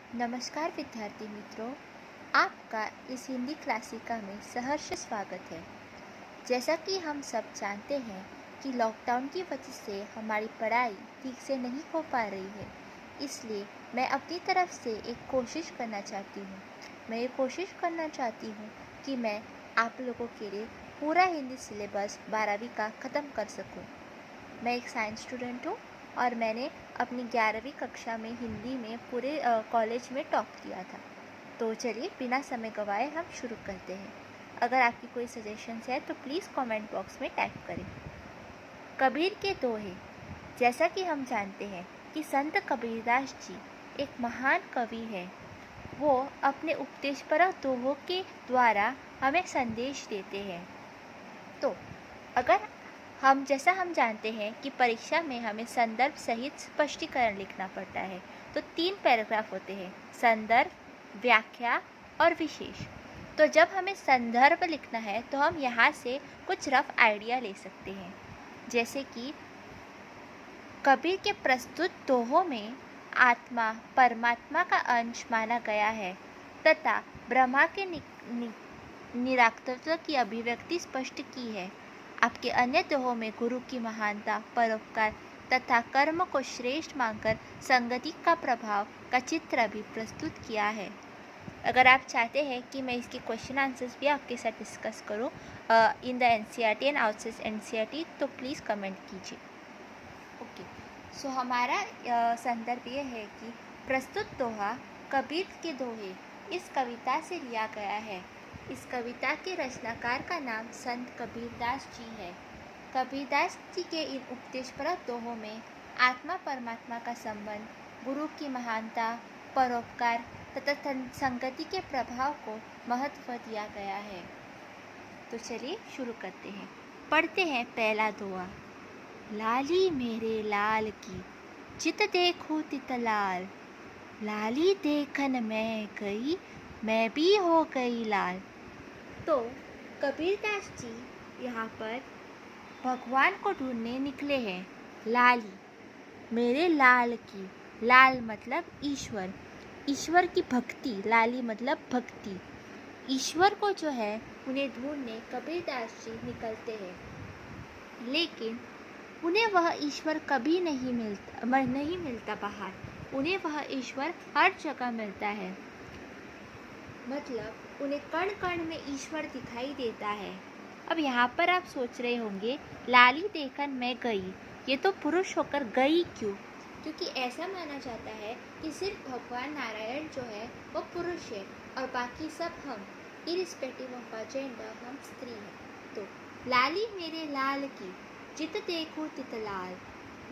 नमस्कार विद्यार्थी मित्रों, आपका इस हिंदी क्लासिका में सहर्ष स्वागत है। जैसा कि हम सब जानते हैं कि लॉकडाउन की वजह से हमारी पढ़ाई ठीक से नहीं हो पा रही है, इसलिए मैं अपनी तरफ से एक कोशिश करना चाहती हूँ। मैं ये कोशिश करना चाहती हूँ कि मैं आप लोगों के लिए पूरा हिंदी सिलेबस 12वीं का ख़त्म कर सकूँ। मैं एक साइंस स्टूडेंट हूँ और मैंने अपनी 11वीं कक्षा में हिंदी में पूरे कॉलेज में टॉप किया था। तो चलिए बिना समय गवाए हम शुरू करते हैं। अगर आपकी कोई सजेशंस है तो प्लीज़ कमेंट बॉक्स में टाइप करें। कबीर के दोहे। जैसा कि हम जानते हैं कि संत कबीरदास जी एक महान कवि हैं। वो अपने उपदेशपरक दोहों के द्वारा हमें संदेश देते हैं। तो अगर हम जानते हैं कि परीक्षा में हमें संदर्भ सहित स्पष्टीकरण लिखना पड़ता है, तो 3 पैराग्राफ होते हैं: संदर्भ, व्याख्या और विशेष। तो जब हमें संदर्भ लिखना है तो हम यहाँ से कुछ रफ आइडिया ले सकते हैं, जैसे कि कबीर के प्रस्तुत दोहों में आत्मा परमात्मा का अंश माना गया है तथा ब्रह्मा के निराकर्तृत्व की अभिव्यक्ति स्पष्ट की है। आपके अन्य दोहों में गुरु की महानता, परोपकार तथा कर्म को श्रेष्ठ मानकर संगति का प्रभाव का चित्र भी प्रस्तुत किया है। अगर आप चाहते हैं कि मैं इसके क्वेश्चन आंसर्स भी आपके साथ डिस्कस करूं in the NCERT and outside NCERT, तो प्लीज़ कमेंट कीजिए। ओके, सो हमारा संदर्भ ये है कि प्रस्तुत दोहा कबीर के दोहे इस कविता से लिया गया है। इस कविता के रचनाकार का नाम संत कबीरदास जी है। कबीरदास जी के इन उपदेशपरक दोहों में आत्मा परमात्मा का संबंध, गुरु की महानता, परोपकार तथा संगति के प्रभाव को महत्व दिया गया है। तो चलिए शुरू करते हैं। पढ़ते हैं पहला दोहा। लाली मेरे लाल की, चित देखूं तित लाल। लाली देखन मैं गई, मैं भी हो गई लाल। तो कबीरदास जी यहाँ पर भगवान को ढूंढने निकले हैं। लाली मेरे लाल की, लाल मतलब ईश्वर, ईश्वर की भक्ति, लाली मतलब भक्ति। ईश्वर को जो है उन्हें ढूंढने कबीरदास जी निकलते हैं, लेकिन उन्हें वह ईश्वर कभी नहीं मिलता बाहर। उन्हें वह ईश्वर हर जगह मिलता है, मतलब उन्हें कण कण में ईश्वर दिखाई देता है। अब यहाँ पर आप सोच रहे होंगे, लाली देखन मैं गई, ये तो पुरुष होकर गई क्यों? क्योंकि ऐसा माना जाता है कि सिर्फ भगवान नारायण जो है वो पुरुष है और बाकी सब हम, इरिस्पेक्टिव ऑफ जेंडर, हम स्त्री हैं। तो लाली मेरे लाल की, जित देखूं तित लाल।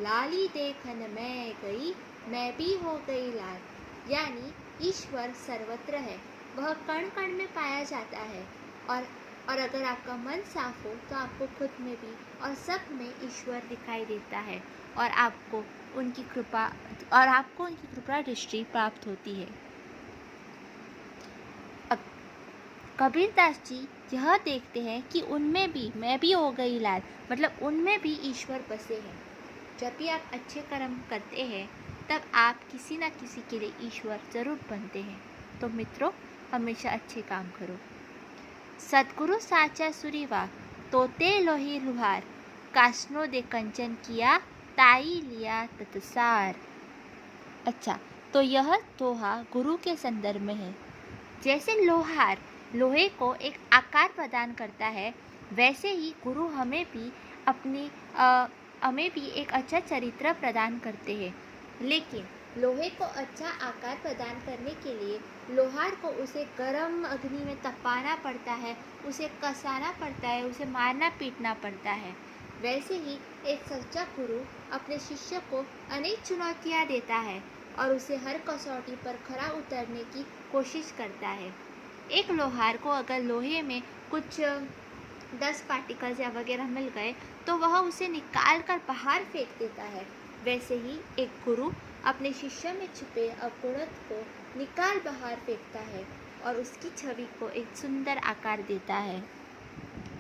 लाली देखन मैं गई, मैं भी हो गई लाल। यानी ईश्वर सर्वत्र है, वह कण कण में पाया जाता है। और अगर आपका मन साफ हो तो आपको खुद में भी और सब में ईश्वर दिखाई देता है और आपको उनकी कृपा दृष्टि प्राप्त होती है। कबीरदास जी यह देखते हैं कि उनमें भी मैं भी हो गई लाल, मतलब उनमें भी ईश्वर बसे हैं। जब भी आप अच्छे कर्म करते हैं तब आप किसी न किसी के लिए ईश्वर जरूर बनते हैं। तो मित्रों, हमेशा अच्छे काम करो। सतगुरु साचा सुरीवा, तोते लोही लुहार। कास्नो दे कंचन किया, ताई लिया तत्सार। अच्छा, तो यह दोहा गुरु के संदर्भ में है। जैसे लोहार लोहे को एक आकार प्रदान करता है, वैसे ही गुरु हमें भी एक अच्छा चरित्र प्रदान करते हैं। लेकिन लोहे को अच्छा आकार प्रदान करने के लिए लोहार को उसे गर्म अग्नि में तपाना पड़ता है, उसे कसाना पड़ता है, उसे मारना पीटना पड़ता है। वैसे ही एक सच्चा गुरु अपने शिष्य को अनेक चुनौतियाँ देता है और उसे हर कसौटी पर खरा उतरने की कोशिश करता है। एक लोहार को अगर लोहे में कुछ 10 पार्टिकल्स या वगैरह मिल गए तो वह उसे निकाल कर बाहर फेंक देता है। वैसे ही एक गुरु अपने शिष्य में छुपे अवगुणत्व को निकाल बाहर फेंकता है और उसकी छवि को एक सुंदर आकार देता है।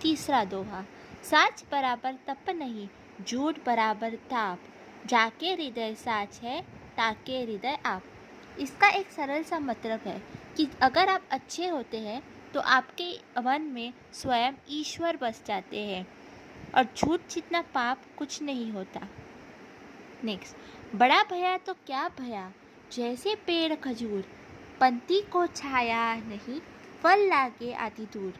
तीसरा दोहा। साच बराबर तप नहीं, झूठ बराबर ताप। जाके हृदय साच है, ताके हृदय आप। इसका एक सरल सा मतलब है कि अगर आप अच्छे होते हैं तो आपके मन में स्वयं ईश्वर बस जाते हैं और झूठ जितना पाप कुछ नहीं होता। नेक्स्ट, बड़ा भया तो क्या भया, जैसे पेड़ खजूर, पंक्ति को छाया नहीं, फल लागे आदि दूर।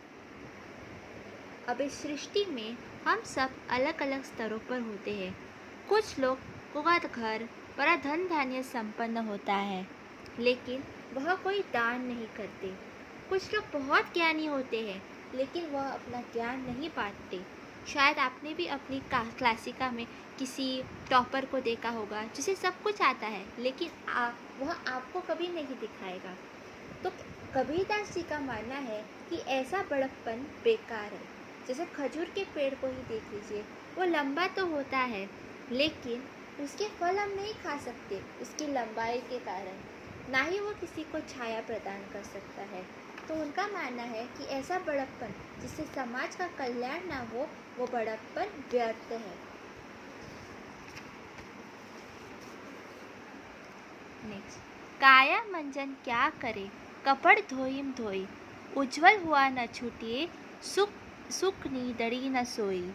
अब इस सृष्टि में हम सब अलग अलग स्तरों पर होते हैं। कुछ लोग कुगत घर, बड़ा धन धान्य संपन्न होता है, लेकिन वह कोई दान नहीं करते। कुछ लोग बहुत ज्ञानी होते हैं, लेकिन वह अपना ज्ञान नहीं बांटते। शायद आपने भी अपनी क्लासिका में किसी टॉपर को देखा होगा जिसे सब कुछ आता है, लेकिन वह आपको कभी नहीं दिखाएगा। तो कबीरदास जी का मानना है कि ऐसा बड़प्पन बेकार है। जैसे खजूर के पेड़ को ही देख लीजिए, वो लंबा तो होता है, लेकिन उसके फल हम नहीं खा सकते उसकी लंबाई के कारण, ना ही वो किसी को छाया प्रदान कर सकता है। तो उनका मानना है कि ऐसा बड़प्पन जिससे समाज का कल्याण ना हो, वो बड़प्पन व्यर्थ है। नेक्स्ट, काया मंजन क्या करे, कपड़ धोइम धोई, उज्जवल हुआ न छूटिए, सुख नीदड़ी न सोई।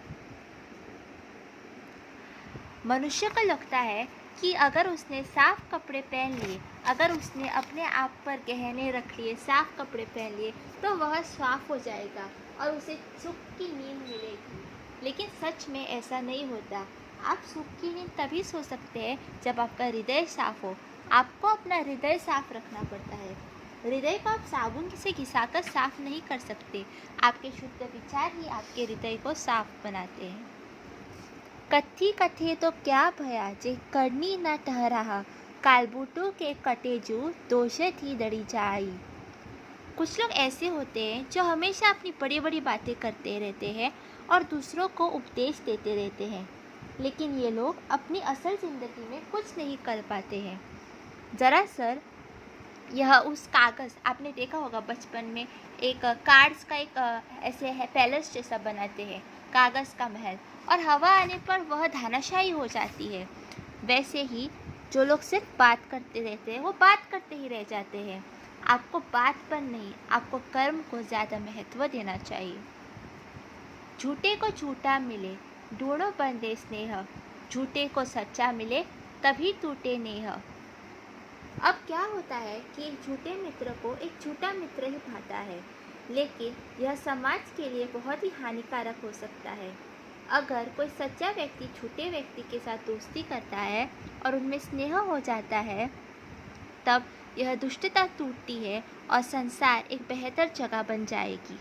मनुष्य को लगता है कि अगर उसने साफ कपड़े पहन लिए, अगर उसने अपने आप पर गहने रख लिए, साफ कपड़े पहन लिए, तो वह साफ हो जाएगा और उसे सुख की नींद मिलेगी। लेकिन सच में ऐसा नहीं होता। आप सुख की नींद तभी सो सकते हैं जब आपका हृदय साफ हो। आपको अपना हृदय साफ रखना पड़ता है। हृदय को आप साबुन से घिसाकर साफ नहीं कर सकते। आपके शुद्ध विचार ही आपके हृदय को साफ बनाते हैं। कथी कथे तो क्या भया, जे करनी न ठहरा, कालबूटों के कटे जो दोषे थी दड़ी जाई। कुछ लोग ऐसे होते हैं जो हमेशा अपनी बड़ी बड़ी बातें करते रहते हैं और दूसरों को उपदेश देते रहते हैं, लेकिन ये लोग अपनी असल ज़िंदगी में कुछ नहीं कर पाते हैं। दरअसल यह उस कागज़, आपने देखा होगा बचपन में एक कार्ड्स का एक ऐसे है पैलेस जैसा बनाते हैं, कागज़ का महल, और हवा आने पर वह धानाशाही हो जाती है। वैसे ही जो लोग सिर्फ बात करते रहते हैं वो बात करते ही रह जाते हैं। आपको बात पर नहीं, आपको कर्म को ज़्यादा महत्व देना चाहिए। झूठे को झूठा मिले, ढूंढो बंदे स्नेह, झूठे को सच्चा मिले, तभी टूटे नेह। अब क्या होता है कि एक झूठे मित्र को एक झूठा मित्र ही भाता है, लेकिन यह समाज के लिए बहुत ही हानिकारक हो सकता है। अगर कोई सच्चा व्यक्ति झूठे व्यक्ति के साथ दोस्ती करता है और उनमें स्नेह हो जाता है, तब यह दुष्टता टूटती है और संसार एक बेहतर जगह बन जाएगी।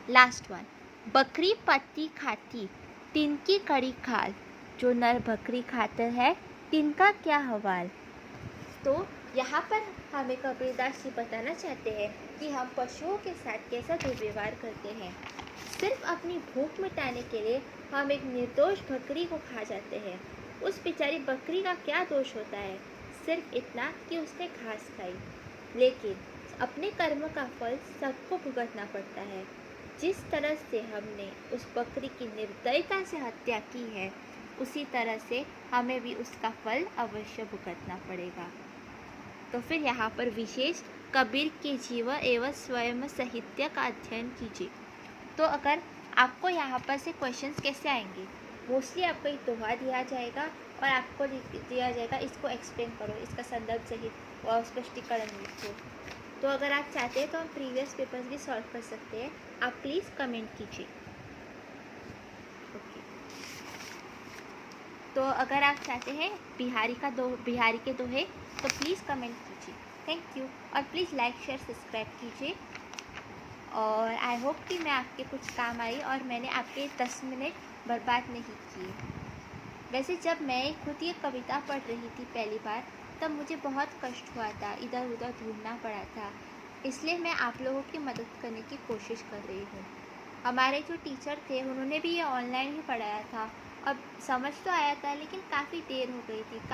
लास्ट वन, बकरी पत्ती खाती, तिनकी कड़ी खाल, जो नर बकरी खातर है, तिनका क्या हवाल। तो यहाँ पर हमें कबीरदास जी बताना चाहते हैं कि हम पशुओं के साथ कैसा दुर्व्यवहार करते हैं। सिर्फ अपनी भूख मिटाने के लिए हम एक निर्दोष बकरी को खा जाते हैं। उस बेचारी बकरी का क्या दोष होता है, सिर्फ इतना कि उसने घास खाई, लेकिन अपने कर्म का फल सबको भुगतना पड़ता है। जिस तरह से हमने उस बकरी की निर्दयता से हत्या की है, उसी तरह से हमें भी उसका फल अवश्य भुगतना पड़ेगा। तो फिर यहाँ पर विशेष कबीर के जीवन एवं स्वयं साहित्य का अध्ययन कीजिए। तो अगर आपको यहाँ पर से क्वेश्चंस कैसे आएंगे, मोस्टली आपको एक दोहा दिया जाएगा और आपको दिया जाएगा इसको एक्सप्लेन करो, इसका संदर्भ सहित और स्पष्टीकरण लिखो। तो अगर आप चाहते हैं तो हम प्रीवियस पेपर्स भी सॉल्व कर सकते हैं। आप प्लीज़ कमेंट कीजिए। ओके, तो अगर आप चाहते हैं बिहारी के दोहे तो प्लीज़ कमेंट कीजिए। थैंक यू, और प्लीज़ लाइक शेयर सब्सक्राइब कीजिए। और आई होप कि मैं आपके कुछ काम आई और मैंने आपके 10 मिनट बर्बाद नहीं किए। वैसे जब मैं खुद ये कविता पढ़ रही थी पहली बार, तब मुझे बहुत कष्ट हुआ था, इधर उधर ढूंढना पड़ा था, इसलिए मैं आप लोगों की मदद करने की कोशिश कर रही हूँ। हमारे जो टीचर थे उन्होंने भी ये ऑनलाइन ही पढ़ाया था, अब समझ तो आया था लेकिन काफ़ी देर हो गई थी।